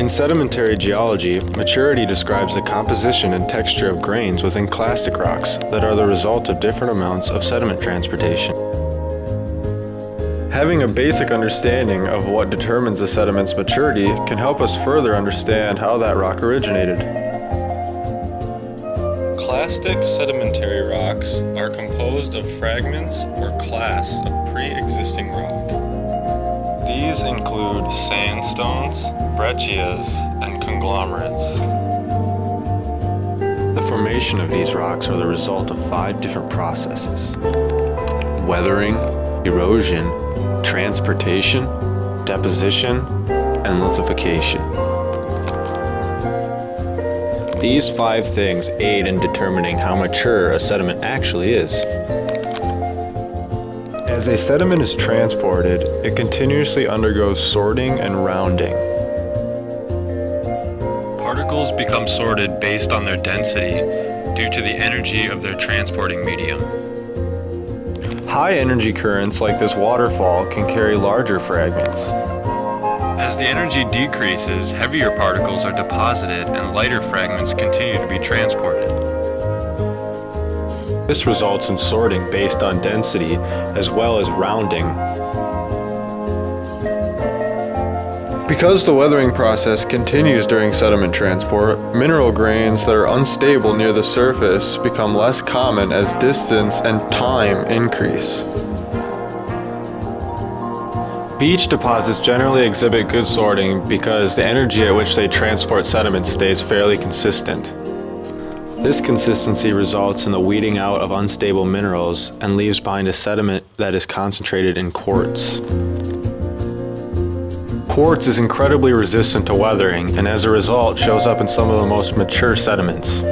In sedimentary geology, maturity describes the composition and texture of grains within clastic rocks that are the result of different amounts of sediment transportation. Having a basic understanding of what determines a sediment's maturity can help us further understand how that rock originated. Clastic sedimentary rocks are composed of fragments or clasts of pre-existing rock. These include sandstones, breccias, and conglomerates. The formation of these rocks are the result of 5 different processes: weathering, erosion, transportation, deposition, and lithification. These 5 things aid in determining how mature a sediment actually is. As a sediment is transported, it continuously undergoes sorting and rounding. Particles become sorted based on their density due to the energy of their transporting medium. High energy currents like this waterfall can carry larger fragments. As the energy decreases, heavier particles are deposited and lighter fragments continue to be transported. This results in sorting based on density as well as rounding. Because the weathering process continues during sediment transport, mineral grains that are unstable near the surface become less common as distance and time increase. Beach deposits generally exhibit good sorting because the energy at which they transport sediment stays fairly consistent. This consistency results in the weeding out of unstable minerals and leaves behind a sediment that is concentrated in quartz. Quartz is incredibly resistant to weathering and as a result shows up in some of the most mature sediments.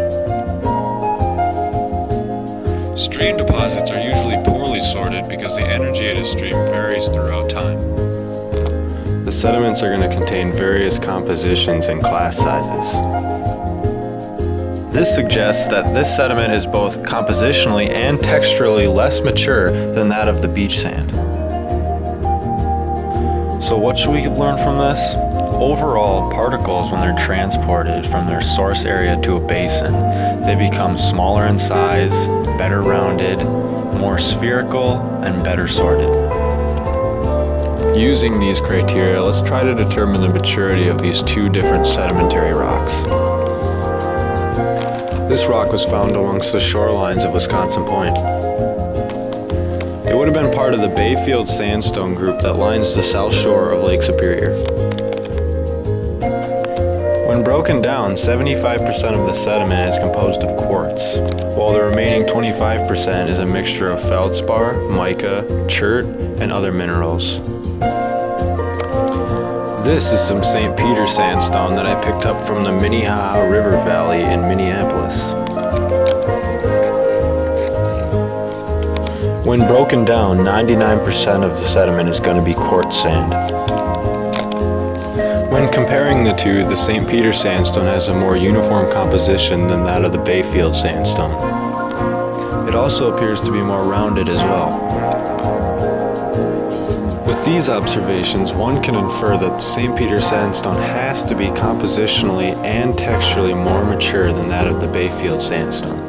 Stream deposits are usually poorly sorted because the energy at a stream varies throughout time. The sediments are going to contain various compositions and class sizes. This suggests that this sediment is both compositionally and texturally less mature than that of the beach sand. So what should we learn from this? Overall, particles, when they're transported from their source area to a basin, they become smaller in size, better rounded, more spherical, and better sorted. Using these criteria, let's try to determine the maturity of these 2 different sedimentary rocks. This rock was found amongst the shorelines of Wisconsin Point. It would have been part of the Bayfield sandstone group that lines the south shore of Lake Superior. When broken down, 75% of the sediment is composed of quartz, while the remaining 25% is a mixture of feldspar, mica, chert, and other minerals. This is some St. Peter sandstone that I picked up from the Minnehaha River Valley in Minneapolis. When broken down, 99% of the sediment is going to be quartz sand. When comparing the two, the St. Peter sandstone has a more uniform composition than that of the Bayfield sandstone. It also appears to be more rounded as well. With these observations, one can infer that St. Peter sandstone has to be compositionally and texturally more mature than that of the Bayfield sandstone.